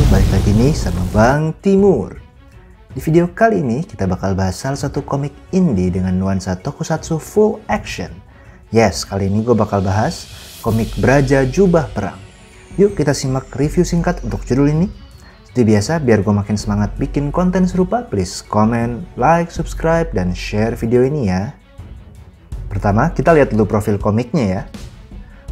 balik lagi nih sama Bang Timur. Di video kali ini kita bakal bahas salah satu komik indie dengan nuansa tokusatsu full action. Yes, kali ini gue bakal bahas komik Braja Jubah Perang. Yuk kita simak review singkat untuk judul ini. Seperti biasa, biar gue makin semangat bikin konten serupa, please comment, like, subscribe, dan share video ini ya. Pertama, kita lihat dulu profil komiknya ya.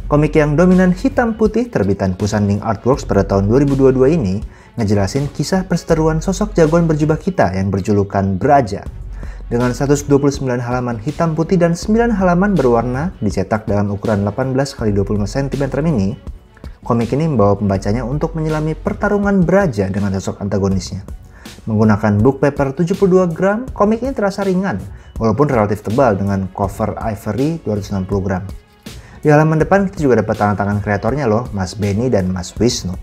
Komik yang dominan hitam putih terbitan Pusanding Artworks pada tahun 2022 ini ngejelasin kisah perseteruan sosok jagoan berjubah kita yang berjulukan Braja. Dengan 129 halaman hitam putih dan 9 halaman berwarna dicetak dalam ukuran 18x25 cm ini, komik ini membawa pembacanya untuk menyelami pertarungan Braja dengan sosok antagonisnya. Menggunakan book paper 72 gram, komik ini terasa ringan walaupun relatif tebal dengan cover ivory 260 gram. Di halaman depan kita juga dapat tangan-tangan kreatornya loh, Mas Benny dan Mas Wisnu.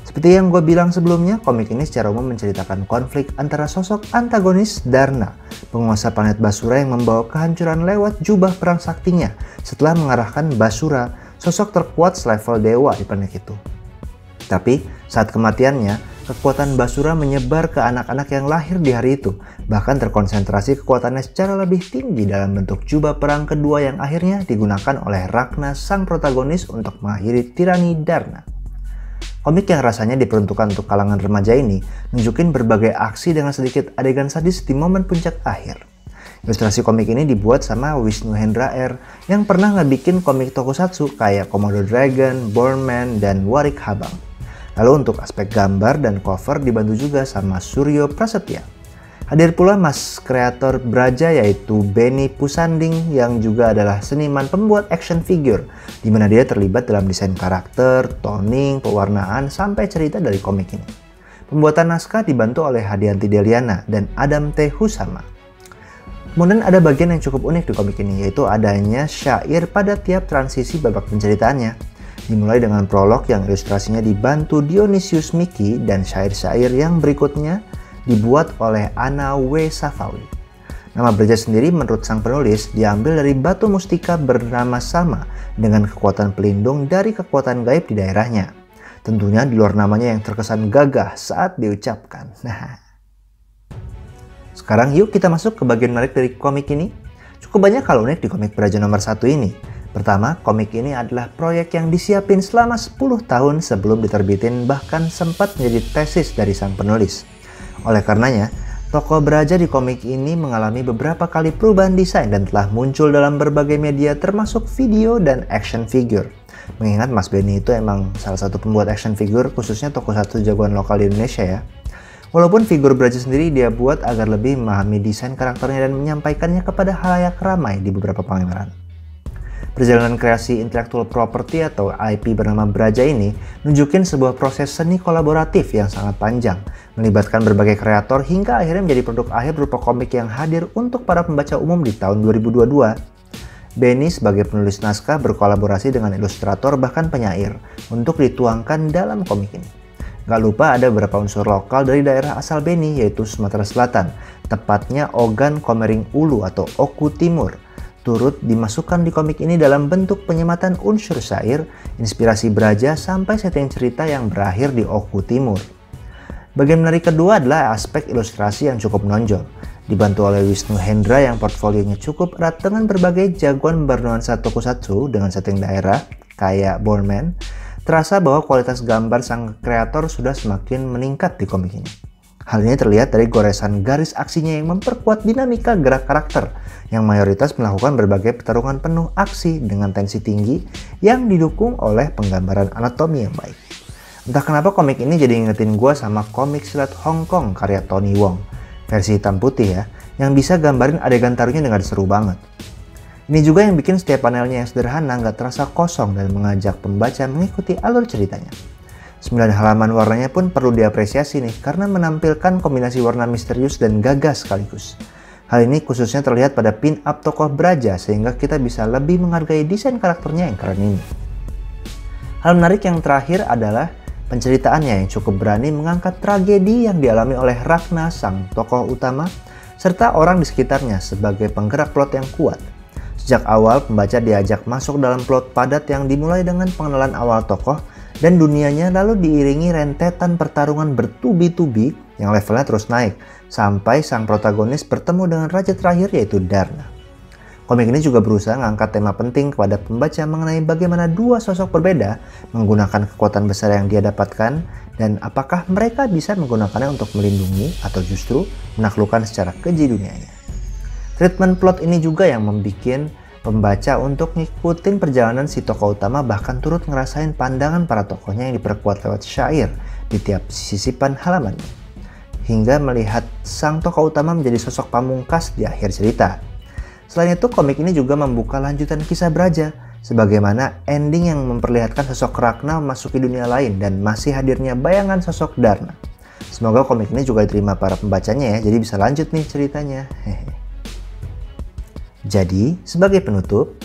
Seperti yang gue bilang sebelumnya, komik ini secara umum menceritakan konflik antara sosok antagonis Darna, penguasa planet Basura yang membawa kehancuran lewat jubah perang saktinya setelah mengarahkan Basura, sosok terkuat selevel dewa di planet itu. Tapi saat kematiannya, kekuatan Basura menyebar ke anak-anak yang lahir di hari itu, bahkan terkonsentrasi kekuatannya secara lebih tinggi dalam bentuk jubah perang kedua yang akhirnya digunakan oleh Ragna sang protagonis untuk mengakhiri tirani Darna. Komik yang rasanya diperuntukkan untuk kalangan remaja ini nunjukin berbagai aksi dengan sedikit adegan sadis di momen puncak akhir. Ilustrasi komik ini dibuat sama Wisnu Hendra R yang pernah ngebikin komik tokusatsu kayak Komodo Dragon, Bornman, dan Warik Habang. Lalu untuk aspek gambar dan cover dibantu juga sama Suryo Prasetya. Hadir pula mas kreator Braja yaitu Benny Pusanding yang juga adalah seniman pembuat action figure, di mana dia terlibat dalam desain karakter, toning, pewarnaan, sampai cerita dari komik ini. Pembuatan naskah dibantu oleh Hadianti Deliana dan Adam T. Husama. Kemudian ada bagian yang cukup unik di komik ini, yaitu adanya syair pada tiap transisi babak penceritaannya. Dimulai dengan prolog yang ilustrasinya dibantu Dionysius Miki dan syair-syair yang berikutnya dibuat oleh Ana W. Safawi. Nama Braja sendiri menurut sang penulis diambil dari batu mustika bernama sama dengan kekuatan pelindung dari kekuatan gaib di daerahnya. Tentunya di luar namanya yang terkesan gagah saat diucapkan. Sekarang yuk kita masuk ke bagian menarik dari komik ini. Cukup banyak hal unik di komik Braja nomor 1 ini. Pertama, komik ini adalah proyek yang disiapin selama 10 tahun sebelum diterbitin, bahkan sempat menjadi tesis dari sang penulis. Oleh karenanya, tokoh Braja di komik ini mengalami beberapa kali perubahan desain dan telah muncul dalam berbagai media termasuk video dan action figure. Mengingat Mas Benny itu emang salah satu pembuat action figure khususnya tokusatsu jagoan lokal di Indonesia ya. Walaupun figur Braja sendiri dia buat agar lebih memahami desain karakternya dan menyampaikannya kepada halayak ramai di beberapa pameran. Perjalanan kreasi intellectual property atau IP bernama Braja ini nunjukin sebuah proses seni kolaboratif yang sangat panjang, melibatkan berbagai kreator hingga akhirnya menjadi produk akhir berupa komik yang hadir untuk para pembaca umum di tahun 2022. Benny sebagai penulis naskah berkolaborasi dengan ilustrator bahkan penyair untuk dituangkan dalam komik ini. Gak lupa ada beberapa unsur lokal dari daerah asal Benny yaitu Sumatera Selatan, tepatnya Ogan Komering Ulu atau Oku Timur. Turut dimasukkan di komik ini dalam bentuk penyematan unsur syair, inspirasi Braja sampai setting cerita yang berakhir di Oku Timur. Bagian menarik kedua adalah aspek ilustrasi yang cukup menonjol. Dibantu oleh Wisnu Hendra yang portfolionya cukup erat dengan berbagai jagoan bernuansa tokusatsu dengan setting daerah kayak Bornman, terasa bahwa kualitas gambar sang kreator sudah semakin meningkat di komik ini. Hal ini terlihat dari goresan garis aksinya yang memperkuat dinamika gerak karakter yang mayoritas melakukan berbagai pertarungan penuh aksi dengan tensi tinggi yang didukung oleh penggambaran anatomi yang baik. Entah kenapa komik ini jadi ngingetin gue sama komik silat Hong Kong karya Tony Wong, versi hitam putih ya, yang bisa gambarin adegan taruhnya dengan seru banget. Ini juga yang bikin setiap panelnya yang sederhana nggak terasa kosong dan mengajak pembaca mengikuti alur ceritanya. 9 halaman warnanya pun perlu diapresiasi nih karena menampilkan kombinasi warna misterius dan gagah sekaligus. Hal ini khususnya terlihat pada pin-up tokoh Braja sehingga kita bisa lebih menghargai desain karakternya yang keren ini. Hal menarik yang terakhir adalah penceritaannya yang cukup berani mengangkat tragedi yang dialami oleh Ragna sang tokoh utama serta orang di sekitarnya sebagai penggerak plot yang kuat. Sejak awal pembaca diajak masuk dalam plot padat yang dimulai dengan pengenalan awal tokoh Dan dunianya lalu diiringi rentetan pertarungan bertubi-tubi yang levelnya terus naik, sampai sang protagonis bertemu dengan raja terakhir yaitu Darna. Komik ini juga berusaha mengangkat tema penting kepada pembaca mengenai bagaimana dua sosok berbeda menggunakan kekuatan besar yang dia dapatkan dan apakah mereka bisa menggunakannya untuk melindungi atau justru menaklukkan secara keji dunianya. Treatment plot ini juga yang membuat pembaca untuk ngikutin perjalanan si tokoh utama, bahkan turut ngerasain pandangan para tokohnya yang diperkuat lewat syair di tiap sisipan halamannya, hingga melihat sang tokoh utama menjadi sosok pamungkas di akhir cerita. Selain itu, komik ini juga membuka lanjutan kisah Braja, sebagaimana ending yang memperlihatkan sosok Ragna memasuki dunia lain dan masih hadirnya bayangan sosok Darna. Semoga komik ini juga diterima para pembacanya ya, jadi bisa lanjut nih ceritanya. Jadi, sebagai penutup,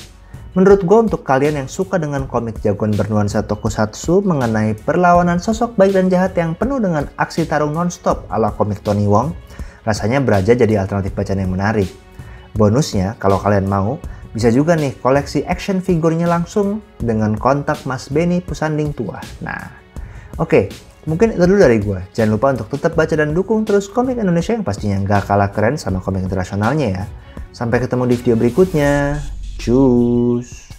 menurut gue untuk kalian yang suka dengan komik jagoan bernuansa tokusatsu mengenai perlawanan sosok baik dan jahat yang penuh dengan aksi tarung nonstop ala komik Tony Wong, rasanya Braja jadi alternatif bacaan yang menarik. Bonusnya, kalau kalian mau, bisa juga nih koleksi action figurnya langsung dengan kontak Mas Benny Pusanding tua. Nah, oke, mungkin itu dulu dari gue. Jangan lupa untuk tetap baca dan dukung terus komik Indonesia yang pastinya nggak kalah keren sama komik internasionalnya ya. Sampai ketemu di video berikutnya. Cus!